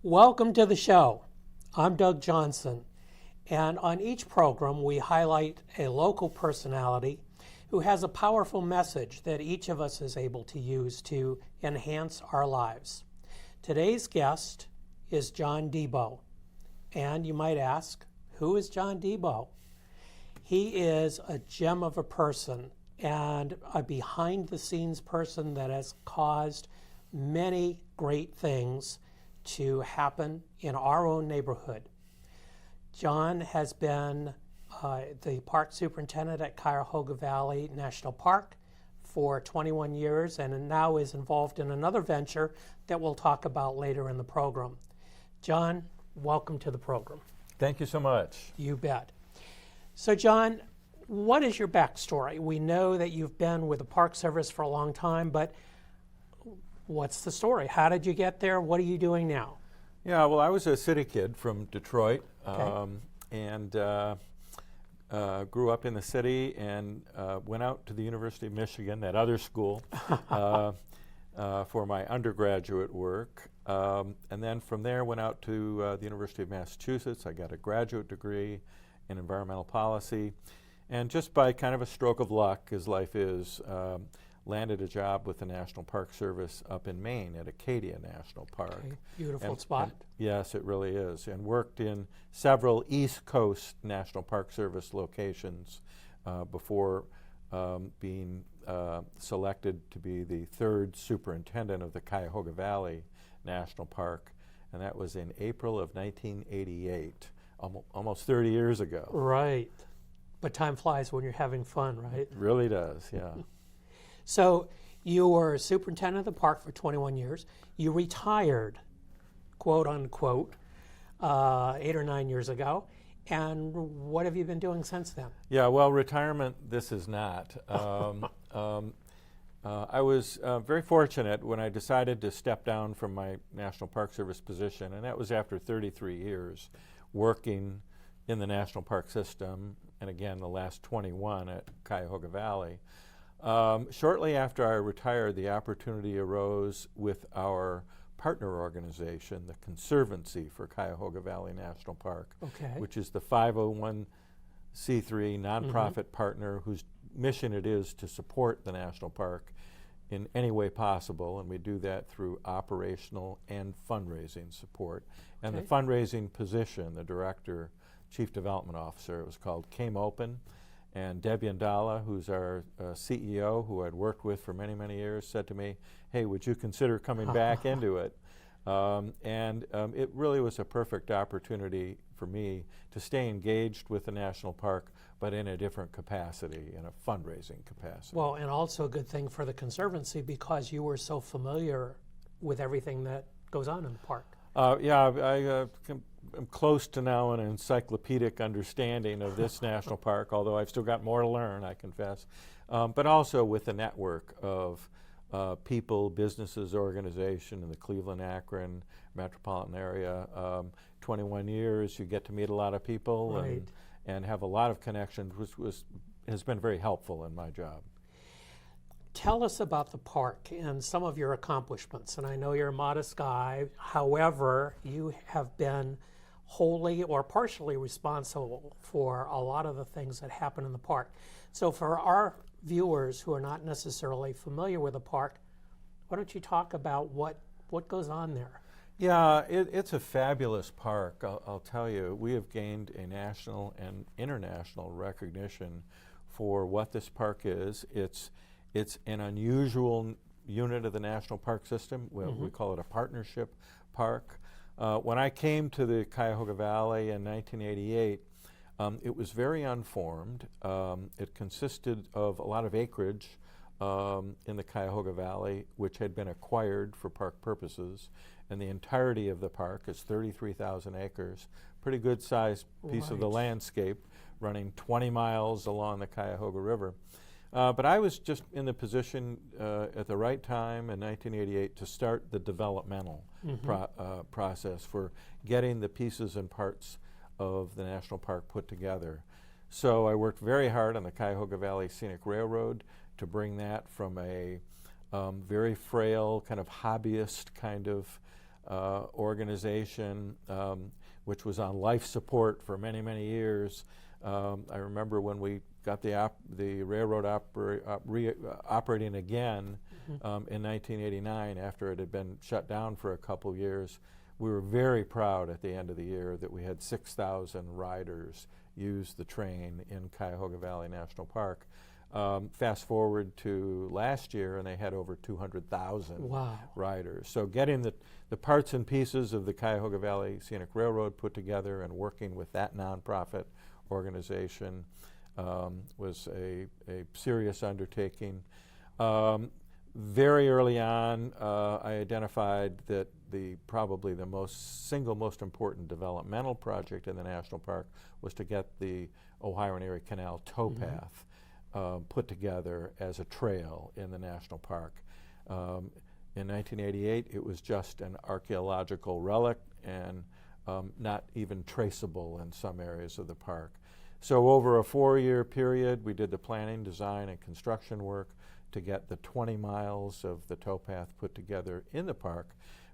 Welcome to the show. I'm Doug Johnson, and on each program we highlight a local personality who has a powerful message that each of us is able to use to enhance our lives. Today's guest is John Debo, and you might ask, who is John Debo? He is a gem of a person and a behind-the-scenes person that has caused many great things to happen in our own neighborhood. John has been the park superintendent at Cuyahoga Valley National Park for 21 years and now is involved in another venture that we'll talk about later in the program. John, welcome to the program. Thank you so much. You bet. So John, what is your backstory? We know that you've been with the Park Service for a long time, but what's the story? How did you get there? What are you doing now? Yeah, well, I was a city kid from Detroit, Okay. and grew up in the city and went out to the University of Michigan, that other school, for my undergraduate work. And then from there went out to the University of Massachusetts. I got a graduate degree in environmental policy. And just by kind of a stroke of luck, as life is, landed a job with the National Park Service up in Maine at Acadia National Park. Okay. Beautiful spot. Yes, it really is. And worked in several East Coast National Park Service locations before being selected to be the third superintendent of the Cuyahoga Valley National Park. And that was in April of 1988, almost 30 years ago. Right. But time flies when you're having fun, right? It really does, yeah. So you were superintendent of the park for 21 years. You retired, quote unquote, 8 or 9 years ago. And what have you been doing since then? Yeah, well, retirement, this is not. I was very fortunate when I decided to step down from my National Park Service position, and that was after 33 years working in the National Park system, and again, the last 21 at Cuyahoga Valley. Shortly after I retired, the opportunity arose with our partner organization, the Conservancy for Cuyahoga Valley National Park, Okay. which is the 501c3 nonprofit partner whose mission it is to support the national park in any way possible, and we do that through operational and fundraising support. And the Okay. fundraising position, the director, chief development officer, it was called, came open. And Debbie Andala, who's our CEO, who I'd worked with for many, many years, said to me, hey, would you consider coming back into it? It really was a perfect opportunity for me to stay engaged with the national park, but in a different capacity, in a fundraising capacity. Well, and also a good thing for the Conservancy because you were so familiar with everything that goes on in the park. I'm close to now an encyclopedic understanding of this national park, although I've still got more to learn, I confess. But also with the network of people, businesses, organization in the Cleveland-Akron metropolitan area. 21 years, you get to meet a lot of people Right. and have a lot of connections, which has been very helpful in my job. Tell us about the park and some of your accomplishments. And I know you're a modest guy. However, you have been wholly or partially responsible for a lot of the things that happen in the park. So for our viewers who are not necessarily familiar with the park, why don't you talk about what goes on there? Yeah, it's a fabulous park, I'll tell you. We have gained a national and international recognition for what this park is. It's an unusual unit of the national park system. We call it a partnership park. When I came to the Cuyahoga Valley in 1988, it was very unformed. It consisted of a lot of acreage in the Cuyahoga Valley, which had been acquired for park purposes, and the entirety of the park is 33,000 acres, pretty good sized piece of the Right. landscape, running 20 miles along the Cuyahoga River. But I was just in the position at the right time in 1988 to start the developmental process for getting the pieces and parts of the national park put together. So I worked very hard on the Cuyahoga Valley Scenic Railroad to bring that from a very frail kind of hobbyist kind of organization, which was on life support for many, many years. I remember when we got the railroad operating again in 1989 after it had been shut down for a couple of years. We were very proud at the end of the year that we had 6,000 riders use the train in Cuyahoga Valley National Park. Fast forward to last year, and they had over 200,000 riders. So getting the parts and pieces of the Cuyahoga Valley Scenic Railroad put together and working with that nonprofit organization was a serious undertaking. Very early on, I identified that probably the single most important developmental project in the national park was to get the Ohio and Erie Canal towpath put together as a trail in the national park. In 1988, it was just an archaeological relic and not even traceable in some areas of the park. So over a 4-year period, we did the planning, design, and construction work to get the 20 miles of the towpath put together in the park.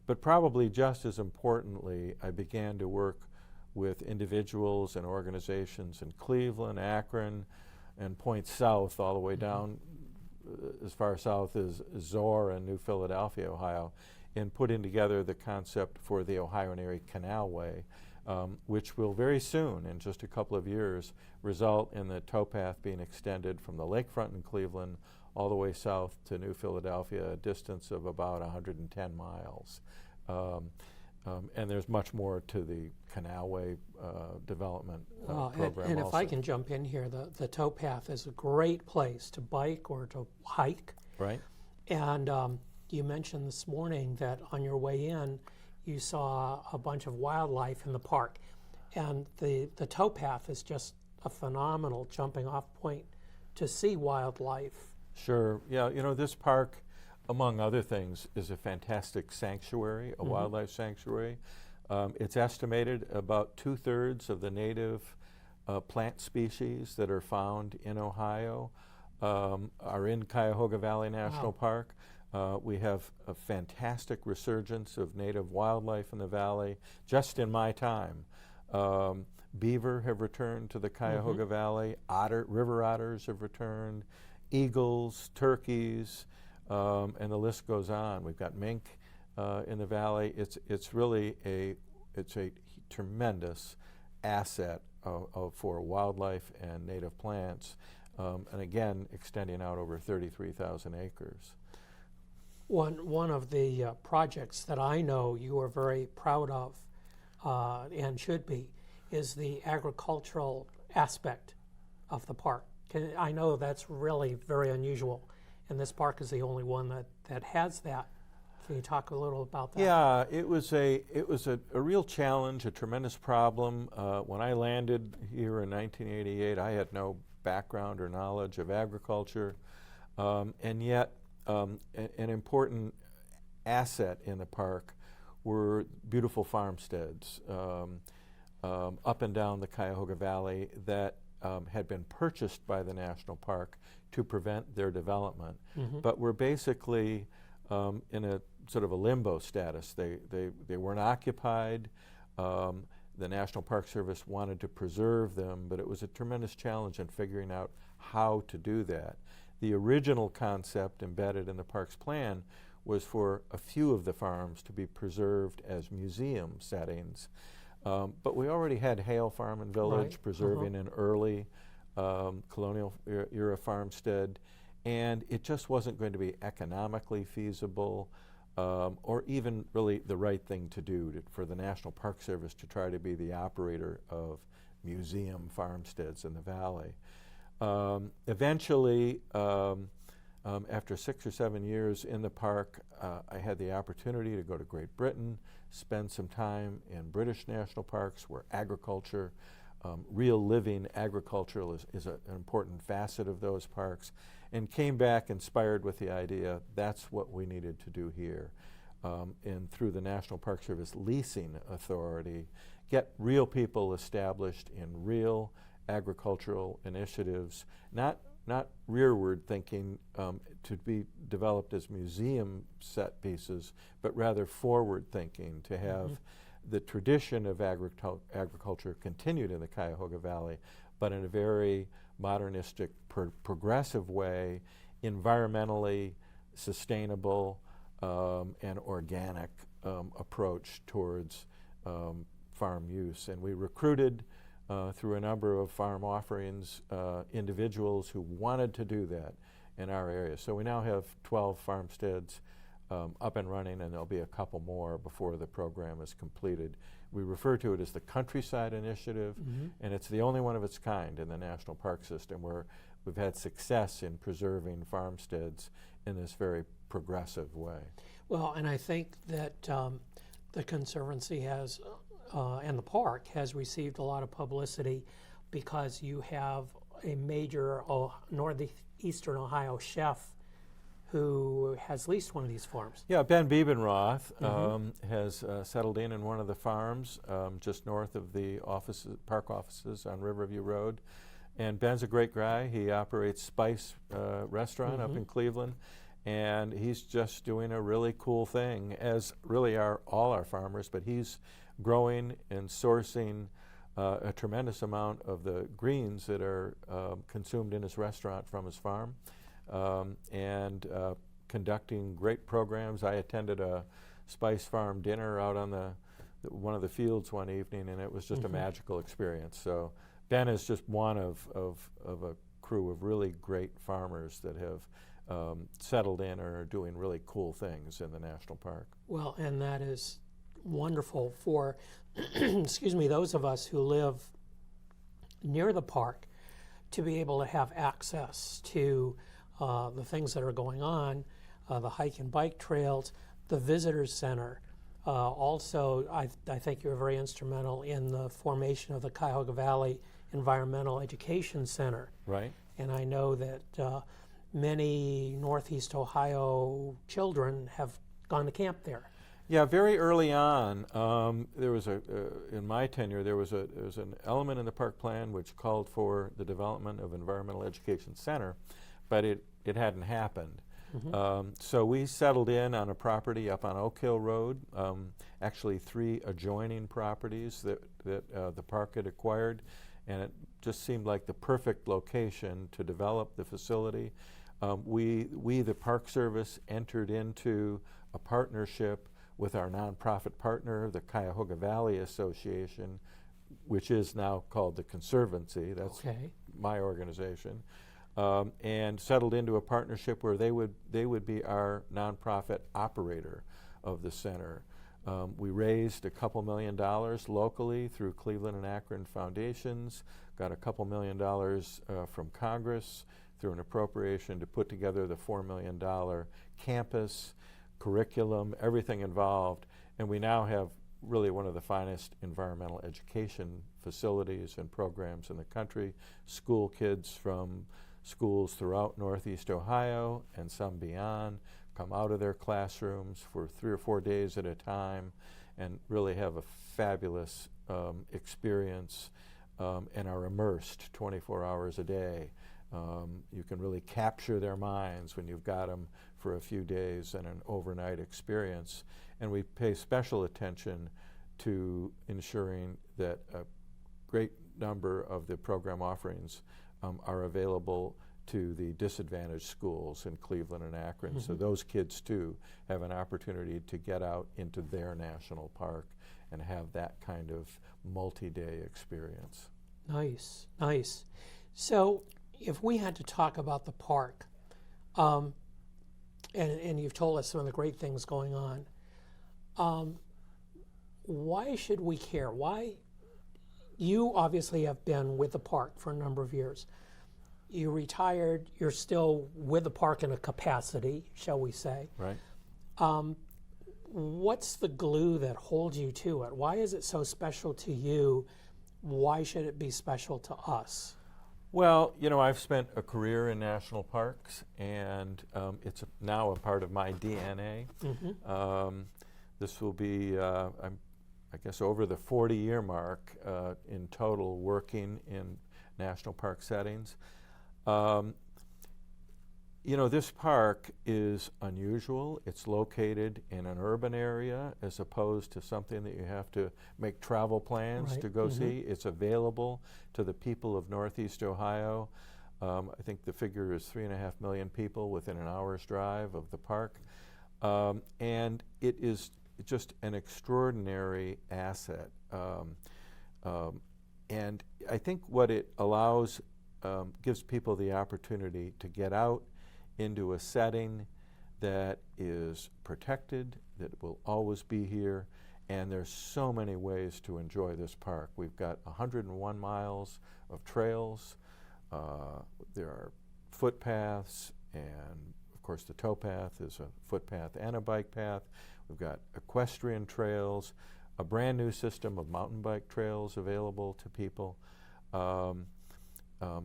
But probably just as importantly, I began to work with individuals and organizations in Cleveland, Akron, and points south all the way down as far south as Zoar and New Philadelphia, Ohio, in putting together the concept for the Ohio and Erie Canalway, which will very soon, in just a couple of years, result in the towpath being extended from the lakefront in Cleveland all the way south to New Philadelphia, a distance of about 110 miles. And there's much more to the Canalway development program. And if also. I can jump in here, the towpath is a great place to bike or to hike. Right. And you mentioned this morning that on your way in, you saw a bunch of wildlife in the park. And the towpath is just a phenomenal jumping off point to see wildlife. Sure. Yeah, this park, among other things, is a fantastic sanctuary, a wildlife sanctuary. It's estimated about 2/3 of the native plant species that are found in Ohio are in Cuyahoga Valley National Park. We have a fantastic resurgence of native wildlife in the valley. Just in my time, beaver have returned to the Cuyahoga Valley. River otters have returned. Eagles, turkeys, and the list goes on. We've got mink in the valley. It's really a tremendous asset for wildlife and native plants, and again extending out over 33,000 acres. One of the projects that I know you are very proud of and should be is the agricultural aspect of the park. I know that's really very unusual, and this park is the only one that has that. Can you talk a little about that? Yeah, it was a real challenge, a tremendous problem. When I landed here in 1988, I had no background or knowledge of agriculture, and yet an important asset in the park were beautiful farmsteads up and down the Cuyahoga Valley that had been purchased by the national park to prevent their development, but were basically in a sort of a limbo status. They weren't occupied. The National Park Service wanted to preserve them, but it was a tremendous challenge in figuring out how to do that. The original concept embedded in the park's plan was for a few of the farms to be preserved as museum settings. But we already had Hale Farm and Village preserving an early colonial era farmstead, and it just wasn't going to be economically feasible or even really the right thing to do for the National Park Service to try to be the operator of museum farmsteads in the valley. Eventually, after 6 or 7 years in the park, I had the opportunity to go to Great Britain, spend some time in British national parks where agriculture, real living agriculture is an important facet of those parks, and came back inspired with the idea that's what we needed to do here. And through the National Park Service Leasing Authority, get real people established in real agricultural initiatives, not not rearward thinking to be developed as museum set pieces, but rather forward thinking to have the tradition of agriculture continued in the Cuyahoga Valley, but in a very modernistic, progressive way, environmentally sustainable and organic approach towards farm use. And we recruited through a number of farm offerings individuals who wanted to do that in our area. So we now have 12 farmsteads up and running, and there'll be a couple more before the program is completed. We refer to it as the Countryside Initiative, and it's the only one of its kind in the national park system where we've had success in preserving farmsteads in this very progressive way. Well, and I think that the Conservancy has, and the park has received a lot of publicity because you have a major northeastern Ohio chef who has leased one of these farms. Yeah, Ben Biebenroth has settled in one of the farms just north of the park offices on Riverview Road. And Ben's a great guy. He operates Spice Restaurant up in Cleveland, and he's just doing a really cool thing, as really are all our farmers, but he's growing and sourcing a tremendous amount of the greens that are consumed in his restaurant from his farm. And conducting great programs. I attended a Spice Farm dinner out on one of the fields one evening, and it was just a magical experience. So Ben is just one of a crew of really great farmers that have settled in or are doing really cool things in the national park. Well, and that is wonderful for, excuse me, those of us who live near the park to be able to have access to the things that are going on, the hike and bike trails, the visitors center. Also, I think you're very instrumental in the formation of the Cuyahoga Valley Environmental Education Center. Right. And I know that many Northeast Ohio children have gone to camp there. Yeah, very early on, there was in my tenure, there was an element in the park plan which called for the development of Environmental Education Center, but it hadn't happened. So we settled in on a property up on Oak Hill Road, actually 3 adjoining properties that the park had acquired, and it just seemed like the perfect location to develop the facility. We, the Park Service, entered into a partnership with our nonprofit partner, the Cuyahoga Valley Association, which is now called the Conservancy. That's my organization. And settled into a partnership where they would be our nonprofit operator of the center. We raised a couple $1 million locally through Cleveland and Akron foundations, got a couple $1 million from Congress through an appropriation to put together the $4 million campus, curriculum, everything involved, and we now have really one of the finest environmental education facilities and programs in the country. School kids from schools throughout Northeast Ohio and some beyond come out of their classrooms for 3 or 4 days at a time and really have a fabulous experience and are immersed 24 hours a day. You can really capture their minds when you've got them for a few days and an overnight experience. And we pay special attention to ensuring that a great number of the program offerings are available to the disadvantaged schools in Cleveland and Akron. So those kids too have an opportunity to get out into their national park and have that kind of multi-day experience. Nice, nice. So if we had to talk about the park, and you've told us some of the great things going on, why should we care? Why? You obviously have been with the park for a number of years. You retired, you're still with the park in a capacity, shall we say. Right. What's the glue that holds you to it? Why is it so special to you? Why should it be special to us? Well, you know, I've spent a career in national parks, and it's now a part of my DNA. This will be, I guess, over the 40-year mark in total working in national park settings. You know, this park is unusual. It's located in an urban area as opposed to something that you have to make travel plans Right. to go see. It's available to the people of Northeast Ohio. I think the figure is 3.5 million people within an hour's drive of the park. And it is just an extraordinary asset. And I think what it allows gives people the opportunity to get out into a setting that is protected, that will always be here, and there's so many ways to enjoy this park. We've got 101 miles of trails. There are footpaths, and of course the towpath is a footpath and a bike path. We've got equestrian trails, a brand new system of mountain bike trails available to people.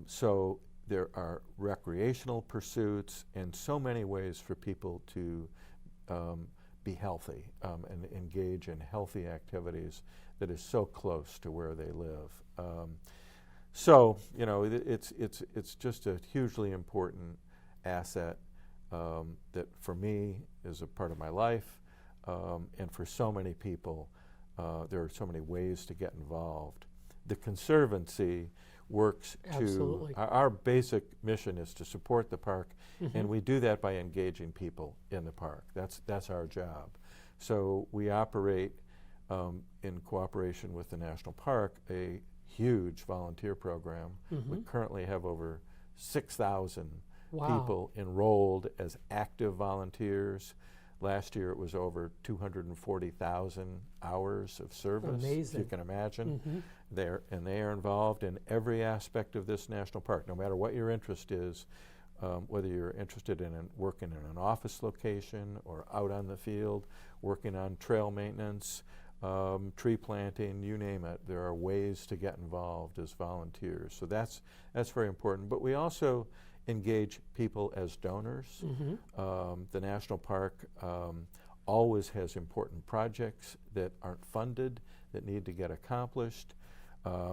So there are recreational pursuits and so many ways for people to be healthy and engage in healthy activities that is so close to where they live. So, you know, it's just a hugely important asset that for me is a part of my life, and for so many people, there are so many ways to get involved. The Conservancy works Absolutely. to, our basic mission is to support the park, and we do that by engaging people in the park. That's our job. So we operate in cooperation with the National Park a huge volunteer program. We currently have over 6,000 Wow. people enrolled as active volunteers. Last year it was over 240,000 hours of service, Amazing. if you can imagine. They are involved in every aspect of this national park, no matter what your interest is, whether you're interested in working in an office location or out on the field, working on trail maintenance, tree planting, you name it. There are ways to get involved as volunteers. So that's very important. But we also engage people as donors. The national park always has important projects that aren't funded, that need to get accomplished.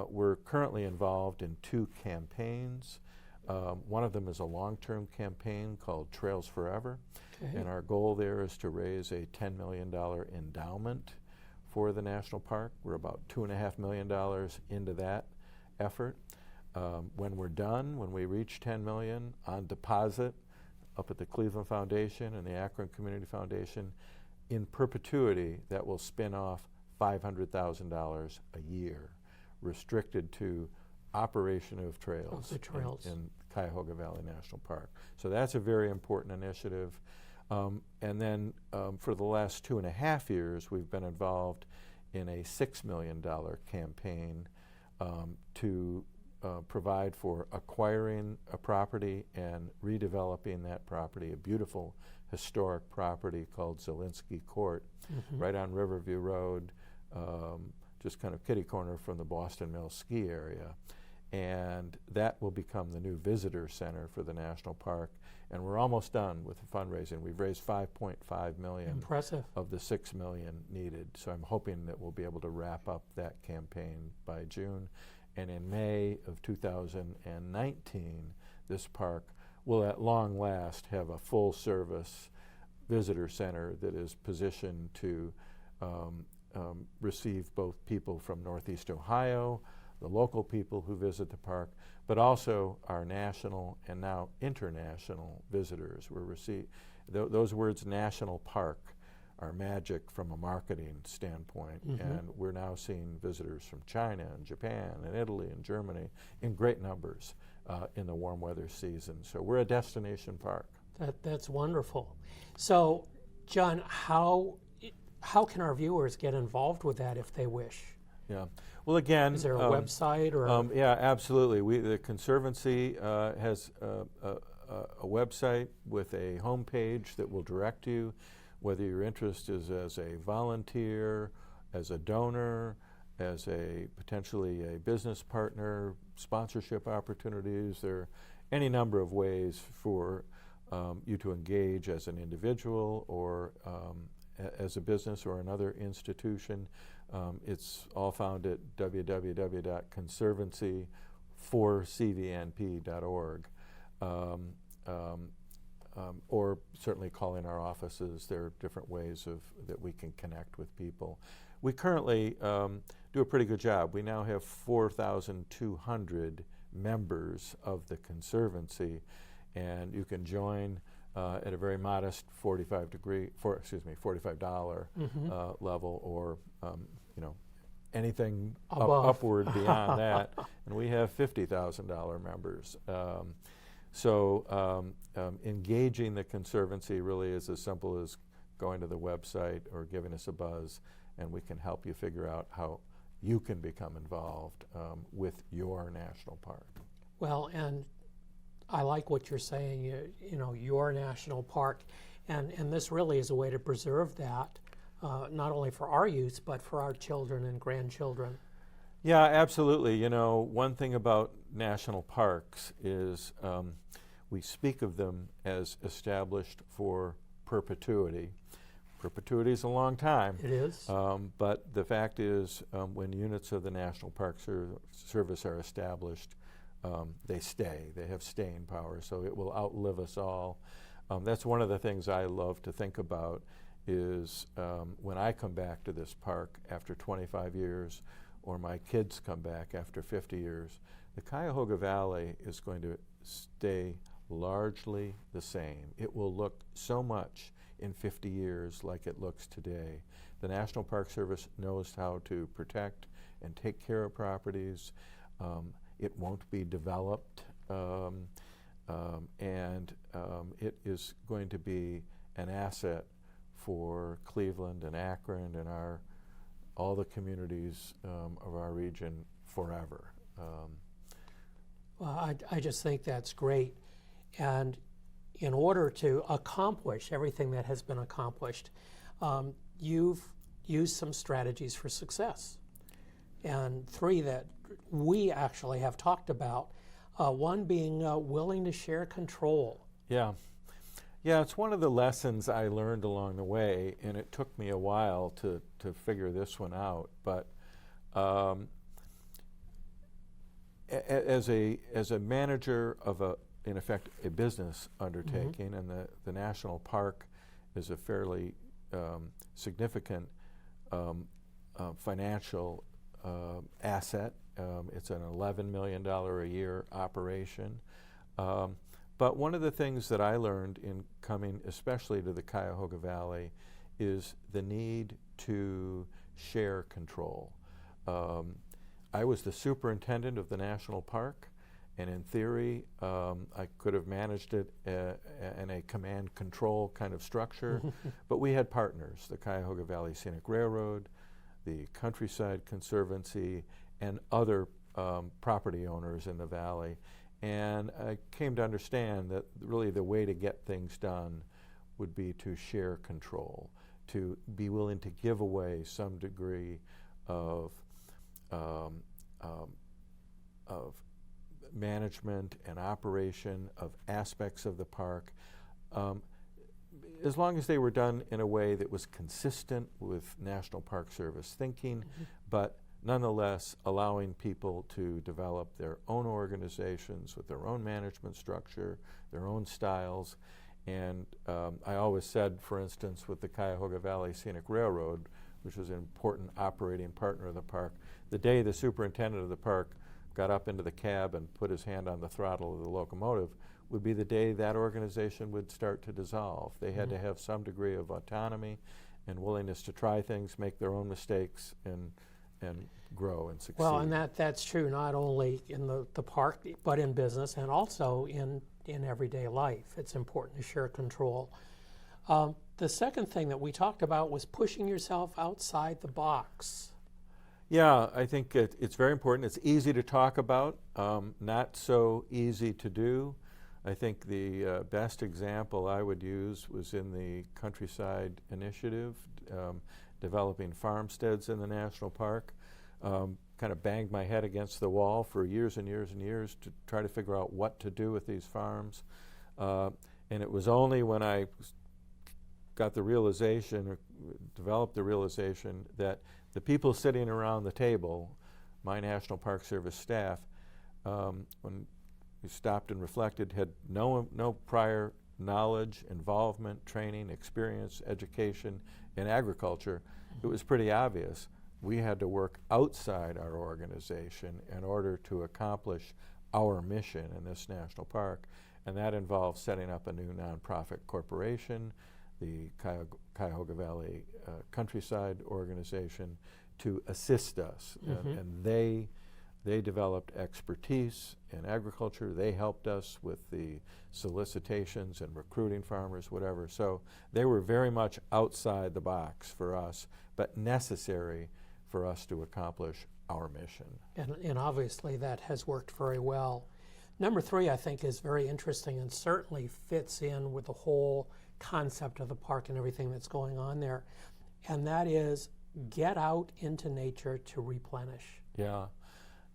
We're currently involved in 2 campaigns. One of them is a long-term campaign called Trails Forever. Okay. And our goal there is to raise a $10 million endowment for the national park. We're about $2.5 million into that effort. When we're done, when we reach 10 million on deposit up at the Cleveland Foundation and the Akron Community Foundation, in perpetuity that will spin off $500,000 a year, restricted to operation of trails, the trails. in Cuyahoga Valley National Park. So that's a very important initiative. And then for the last 2.5 years, we've been involved in a $6 million campaign to provide for acquiring a property and redeveloping that property, a beautiful historic property called Zielinski Court, right on Riverview Road, just kind of kitty corner from the Boston Mills ski area. And that will become the new visitor center for the national park. And we're almost done with the fundraising. We've raised $5.5 million Impressive. of the $6 million needed. So I'm hoping that we'll be able to wrap up that campaign by June. And in May of 2019, this park will at long last have a full service visitor center that is positioned to receive both people from Northeast Ohio, the local people who visit the park, but also our national and now international visitors. Those words national park are magic from a marketing standpoint, and we're now seeing visitors from China and Japan and Italy and Germany in great numbers in the warm weather season. So we're a destination park. That's wonderful. So, John, how can our viewers get involved with that if they wish? Yeah. Well, again, Is there a website or? Yeah, absolutely. The Conservancy has a website with a homepage that will direct you, whether your interest is as a volunteer, as a donor, as potentially a business partner, sponsorship opportunities. There are any number of ways for you to engage as an individual or as a business or another institution. It's all found at www.conservancy4cvnp.org. or certainly calling our offices. There are different ways that we can connect with people. We currently do a pretty good job. We now have 4,200 members of the Conservancy, and you can join at a very modest $45 level, or anything upward beyond that. And we have $50,000 members. So engaging the Conservancy really is as simple as going to the website or giving us a buzz, and we can help you figure out how you can become involved with your national park. Well, and I like what you're saying, your national park, and this really is a way to preserve that, not only for our use, but for our children and grandchildren. Yeah, absolutely. One thing about national parks is we speak of them as established for perpetuity. Perpetuity is a long time. It is. But the fact is, when units of the National Park Service are established, they stay. They have staying power, so it will outlive us all. That's one of the things I love to think about is when I come back to this park after 25 years, or my kids come back after 50 years, the Cuyahoga Valley is going to stay largely the same. It will look so much in 50 years like it looks today. The National Park Service knows how to protect and take care of properties. It won't be developed, and it is going to be an asset for Cleveland and Akron and all the communities of our region forever. Well, I just think that's great. And in order to accomplish everything that has been accomplished, you've used some strategies for success. And three that we actually have talked about, one being willing to share control. Yeah, it's one of the lessons I learned along the way, and it took me a while to figure this one out. But as a manager of in effect, a business undertaking, and the national park is a fairly significant financial asset. It's an $11 million a year operation. But one of the things that I learned in coming especially to the Cuyahoga Valley is the need to share control. I was the superintendent of the national park, and in theory, I could have managed it in a command control kind of structure, but we had partners, the Cuyahoga Valley Scenic Railroad, the Countryside Conservancy, and other property owners in the valley. And I came to understand that really the way to get things done would be to share control, to be willing to give away some degree of management and operation of aspects of the park, as long as they were done in a way that was consistent with National Park Service thinking, but nonetheless allowing people to develop their own organizations with their own management structure, their own styles. And I always said, for instance, with the Cuyahoga Valley Scenic Railroad, which was an important operating partner of the park, the day the superintendent of the park got up into the cab and put his hand on the throttle of the locomotive would be the day that organization would start to dissolve. They had to have some degree of autonomy and willingness to try things, make their own mistakes, and grow and succeed. Well, and that's true not only in the park, but in business and also in everyday life. It's important to share control. The second thing that we talked about was pushing yourself outside the box. Yeah, I think it's very important. It's easy to talk about, not so easy to do. I think the best example I would use was in the Countryside Initiative, developing farmsteads in the national park. Kind of banged my head against the wall for years and years and years to try to figure out what to do with these farms. And it was only when I got the realization, or developed the realization, that the people sitting around the table, my National Park Service staff, when we stopped and reflected, had no prior knowledge, involvement, training, experience, education, and agriculture, it was pretty obvious we had to work outside our organization in order to accomplish our mission in this national park. And that involves setting up a new nonprofit corporation, the Cuyahoga Valley Countryside Organization, to assist us. And they developed expertise in agriculture. They helped us with the solicitations and recruiting farmers, whatever. So they were very much outside the box for us, but necessary for us to accomplish our mission. And obviously that has worked very well. Number 3, I think, is very interesting and certainly fits in with the whole concept of the park and everything that's going on there. And that is get out into nature to replenish. Yeah.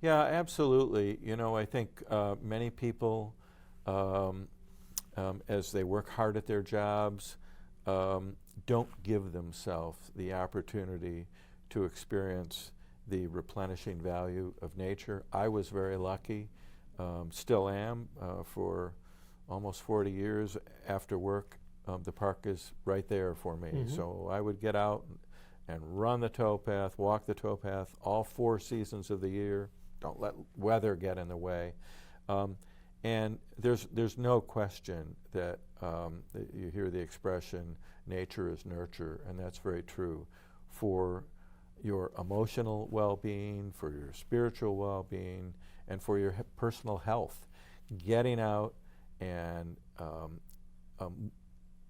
Yeah, absolutely. You know, I think many people, as they work hard at their jobs, don't give themselves the opportunity to experience the replenishing value of nature. I was very lucky, still am, for almost 40 years after work. The park is right there for me. So I would get out and run the towpath, walk the towpath all 4 seasons of the year. Don't let weather get in the way. And there's no question that you hear the expression, nature is nurture, and that's very true for your emotional well-being, for your spiritual well-being, and for your personal health. Getting out and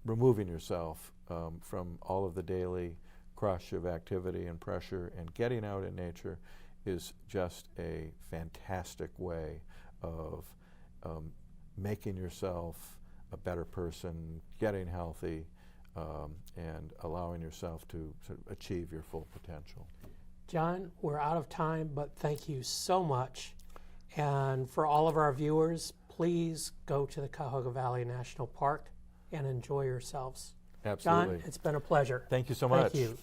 removing yourself from all of the daily crush of activity and pressure, and getting out in nature is just a fantastic way of making yourself a better person, getting healthy, and allowing yourself to sort of achieve your full potential. John, we're out of time, but thank you so much. And for all of our viewers, please go to the Cuyahoga Valley National Park and enjoy yourselves. Absolutely. John, it's been a pleasure. Thank you so much. Thank you.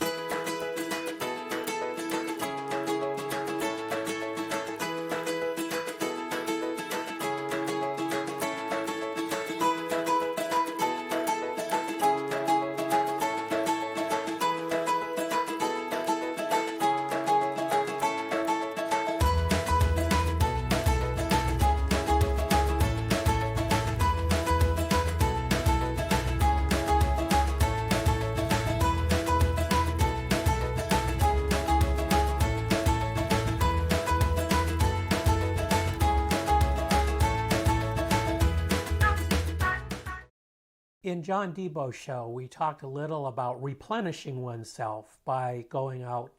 In John Debo's show, we talked a little about replenishing oneself by going out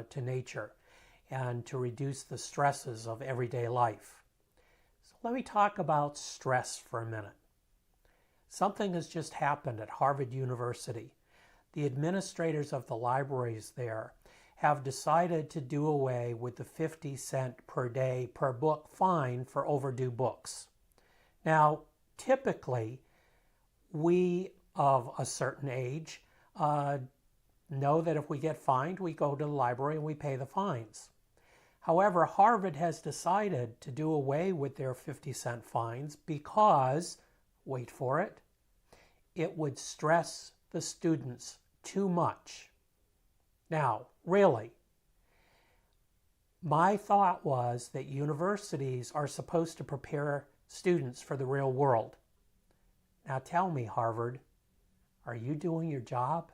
to nature and to reduce the stresses of everyday life. So let me talk about stress for a minute. Something has just happened at Harvard University. The administrators of the libraries there have decided to do away with the 50-cent per day per book fine for overdue books. Now, typically, we of a certain age know that if we get fined, we go to the library and we pay the fines. However, Harvard has decided to do away with their 50-cent fines because, wait for it, it would stress the students too much. Now, really, my thought was that universities are supposed to prepare students for the real world. Now tell me, Harvard, are you doing your job?